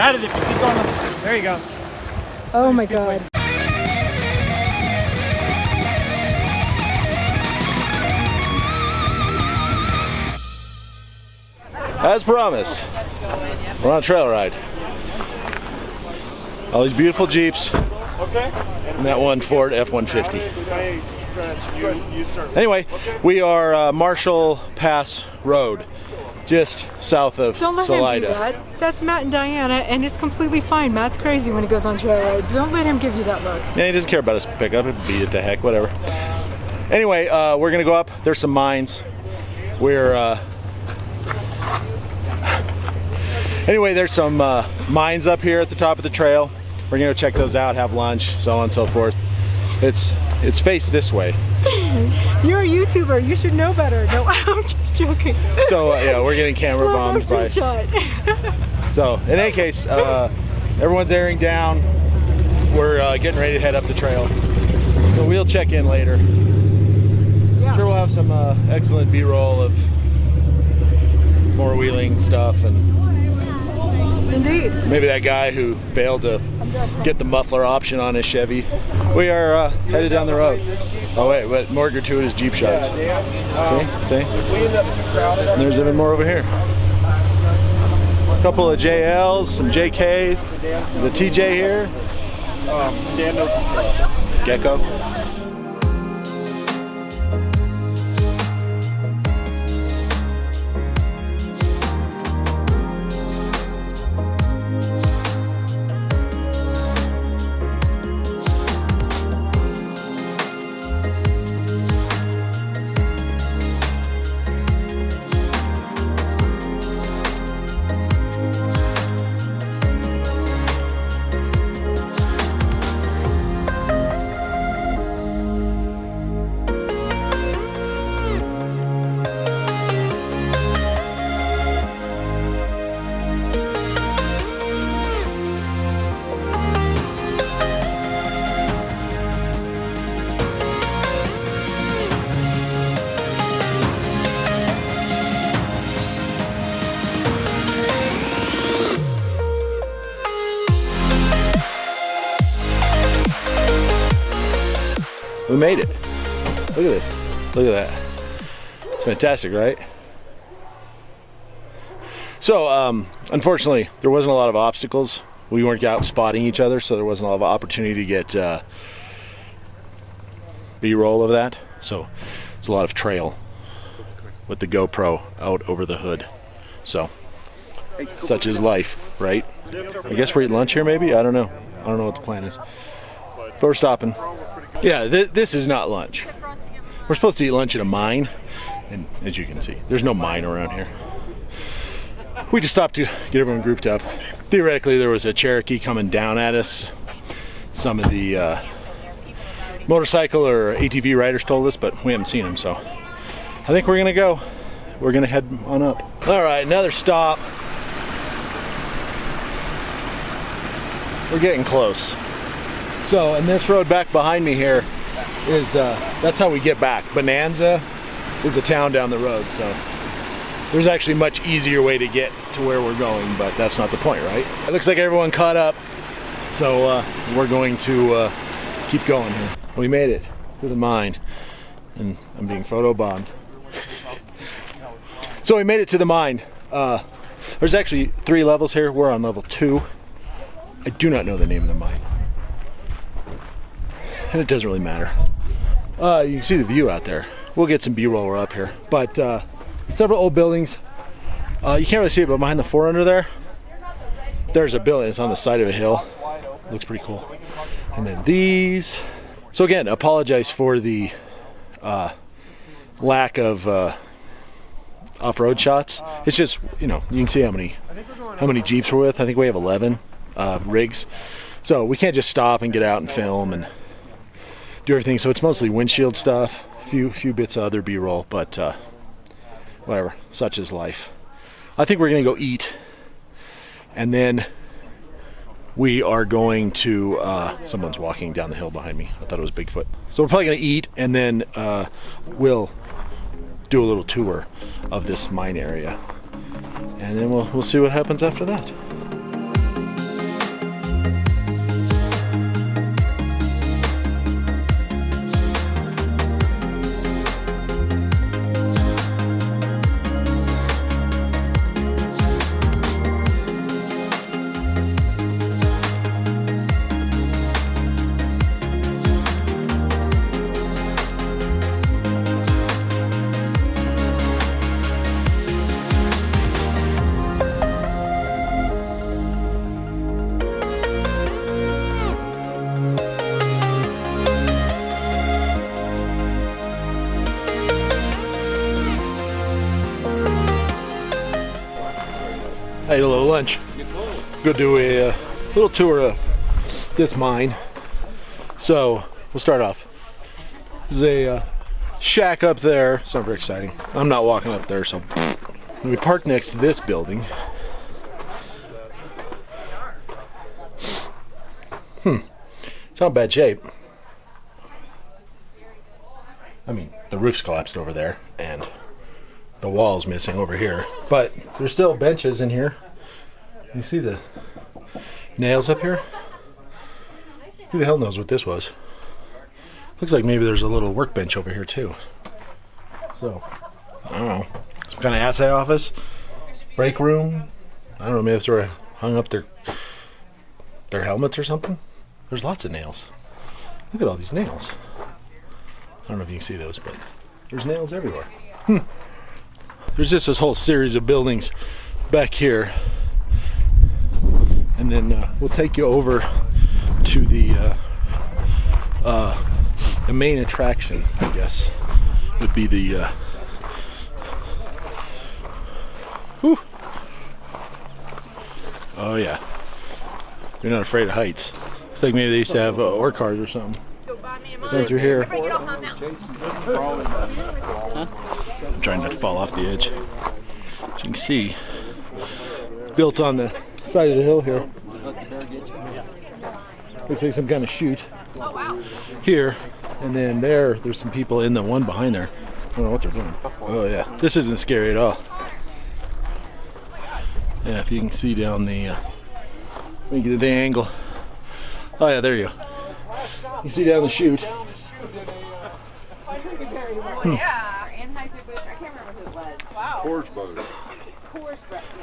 got it. If you keep going. There you go. Oh my God. As promised, we're on a trail ride. All these beautiful Jeeps. Okay. And that one Ford F-150. Anyway, we are Marshall Pass Road, just south of Don't let Salida. him do that. That's Matt and Diana, and it's completely fine. Matt's crazy when he goes on trail rides. Don't let him give you that look. Yeah, he doesn't care about his pickup. He'd beat it to heck, whatever. Anyway, we're gonna go up. There's some mines. Anyway, there's some mines up here at the top of the trail. We're gonna go check those out, have lunch, so on and so forth. It's faced this way. You're a YouTuber. You should know better. No, I'm just joking. So yeah, we're getting camera bombed by. Shot. So in any case, everyone's airing down. We're getting ready to head up the trail. So we'll check in later. Yeah. I'm sure we'll have some excellent B-roll of more wheeling stuff, and Indeed. maybe that guy who failed to get the muffler option on his Chevy. We are headed down the road. Oh wait, but more gratuitous Jeep shots. See? And there's even more over here. A couple of JLs, some JKs, the TJ here. Gecko. We made it. Look at this. Look at that. It's fantastic, right? So, unfortunately, there wasn't a lot of obstacles. We weren't out spotting each other, so there wasn't a lot of opportunity to get B-roll of that. So, it's a lot of trail with the GoPro out over the hood. So, such is life, right? I guess we're eating lunch here, maybe? I don't know. I don't know what the plan is. But we're stopping. Yeah, this is not lunch. We're supposed to eat lunch at a mine, and as you can see, there's no mine around here. We just stopped to get everyone grouped up. Theoretically, there was a Cherokee coming down at us. Some of the motorcycle or ATV riders told us, but we haven't seen them, so I think we're gonna go. We're gonna head on up. All right, another stop. We're getting close. So, and this road back behind me here is, that's how we get back. Bonanza is a town down the road, so there's actually a much easier way to get to where we're going, but that's not the point, right? It looks like everyone caught up, so we're going to keep going here. We made it to the mine, and I'm being photobombed. So we made it to the mine. There's actually 3 levels here. We're on level 2. I do not know the name of the mine. And it doesn't really matter. You can see the view out there. We'll get some B-roll. We're up here. But several old buildings. You can't really see it, but behind the 4Runner there, there's a building. It's on the side of a hill. Looks pretty cool. And then these. So again, apologize for the lack of off-road shots. It's just, you know, you can see how many Jeeps we're with. I think we have 11 rigs. So we can't just stop and get out and film and do everything. So it's mostly windshield stuff, few bits of other B-roll, but whatever, such is life. I think we're gonna go eat, and then we are going to someone's walking down the hill behind me. I thought it was Bigfoot. So we're probably gonna eat, and then we'll do a little tour of this mine area, and then we'll see what happens after that. I ate a little lunch. Go do a little tour of this mine. So we'll start off. There's a shack up there. It's not very exciting. I'm not walking up there, so we park next to this building. It's not bad shape. I mean, the roof's collapsed over there, and the wall's missing over here. But there's still benches in here. You see the nails up here? Who the hell knows what this was? Looks like maybe there's a little workbench over here too. So, I don't know. Some kind of assay office? Break room? I don't know, maybe they hung up their helmets or something? There's lots of nails. Look at all these nails. I don't know if you can see those, but there's nails everywhere. There's just this whole series of buildings back here. And then we'll take you over to the main attraction, I guess, would be the oh yeah, you're not afraid of heights. Looks like maybe they used to have ore cars or something. Going through here. I'm trying not to fall off the edge. As you can see, built on the side of the hill here. Looks like some kind of chute here, and then there's some people in the one behind there. I don't know what they're doing. Oh yeah, this isn't scary at all. Yeah, if you can see down the let me get the angle. Oh yeah, there you go. You see down the chute. I'm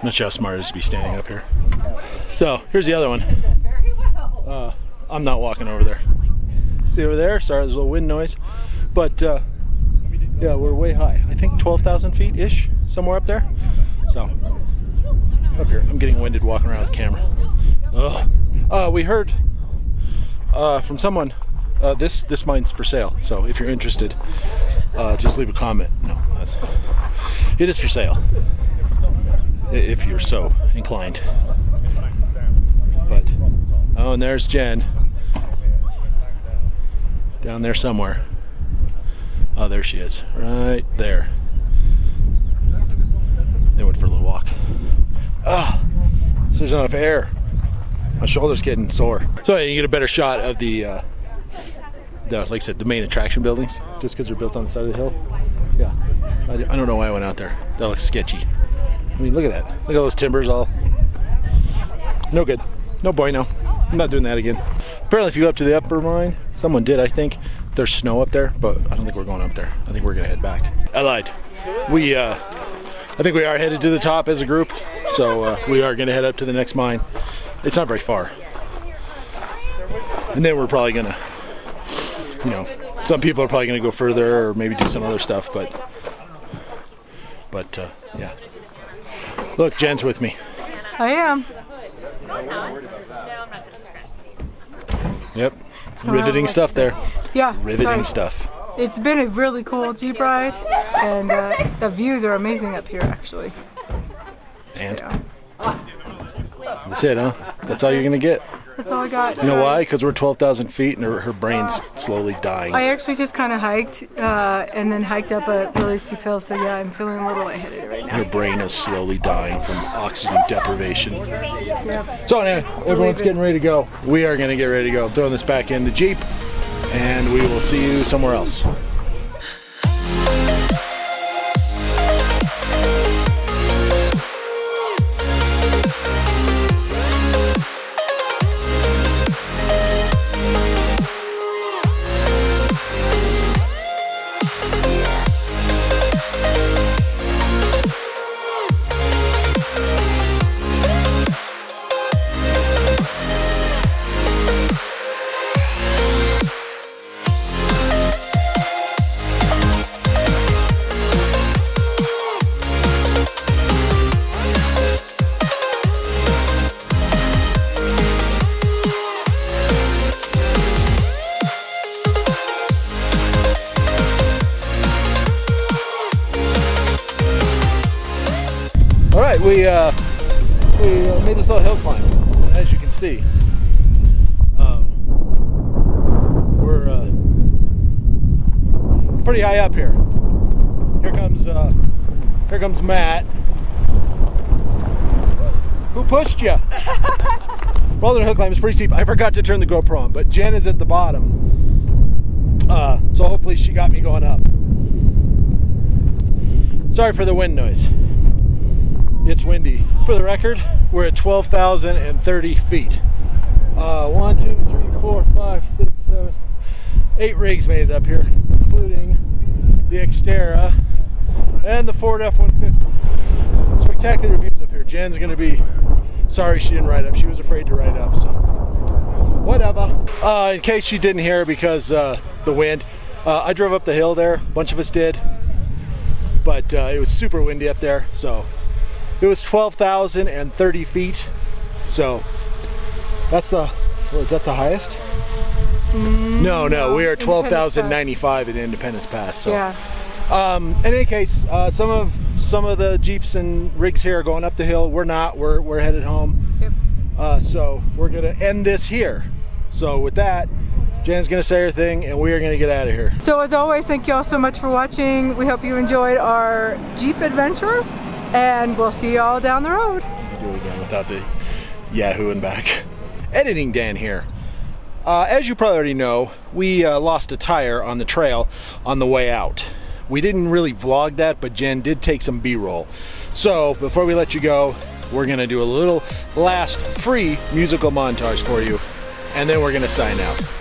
not sure how smart it is to be standing up here. So here's the other one. I'm not walking over there. See over there? Sorry, there's a little wind noise. But yeah, we're way high. I think 12,000 feet ish, somewhere up there. So up here, I'm getting winded walking around with the camera. We heard from someone. This mine's for sale. So if you're interested, just leave a comment. No, it is for sale. If you're so inclined. But oh, and there's Jen down there somewhere. Oh, there she is, right there. They went for a little walk. Ah, so there's not enough air. My shoulder's getting sore. So yeah, you get a better shot of the like I said, the main attraction buildings, just because they're built on the side of the hill. Yeah, I don't know why I went out there. That looks sketchy. I mean, look at that. Look at all those timbers all. No good. No bueno. I'm not doing that again. Apparently, if you go up to the upper mine, someone did, I think. There's snow up there, but I don't think we're going up there. I think we're gonna head back. I lied. I think we are headed to the top as a group, so we are gonna head up to the next mine. It's not very far. And then we're probably gonna, you know, some people are probably gonna go further or maybe do some other stuff, but yeah. Look, Jen's with me. I am. Yep. Riveting stuff there. Yeah. Riveting stuff. It's been a really cool Jeep ride, and the views are amazing up here, actually. And Yeah. that's it, huh? That's all you're gonna get. That's all I got. You know why? Because we're 12,000 feet and her brain's slowly dying. I actually just kind of hiked and then hiked up a really steep hill, so yeah, I'm feeling a little lightheaded right now. Her brain is slowly dying from oxygen deprivation. Yep. So anyway, everyone's getting ready to go. We are gonna get ready to go. I'm throwing this back in the Jeep, and we will see you somewhere else. we made this little hill climb. And as you can see, we're pretty high up here. Here comes Matt. Who pushed you? Well, the hill climb is pretty steep. I forgot to turn the GoPro on, but Jen is at the bottom. So hopefully she got me going up. Sorry for the wind noise. It's windy. For the record, we're at 12,030 feet. 1, 2, 3, 4, 5, 6, 7, 8 rigs made it up here, including the Xterra and the Ford F-150. Spectacular views up here. Jen's gonna be sorry she didn't ride up. She was afraid to ride up, so whatever. In case you didn't hear because the wind, I drove up the hill there. A bunch of us did, but it was super windy up there. So it was 12,030 feet. So that's the, is that the highest? No, we are 12,095 at Independence Pass. So Yeah. in any case, some of the Jeeps and rigs here are going up the hill. We're not. We're headed home. Yep. So we're gonna end this here. So with that, Jen's gonna say her thing, and we are gonna get out of here. So as always, thank you all so much for watching. We hope you enjoyed our Jeep adventure, and we'll see you all down the road. Do it again without the Yahoo and back. Editing Dan here. As you probably already know, we lost a tire on the trail on the way out. We didn't really vlog that, but Jen did take some B-roll. So before we let you go, we're gonna do a little last free musical montage for you, and then we're gonna sign out.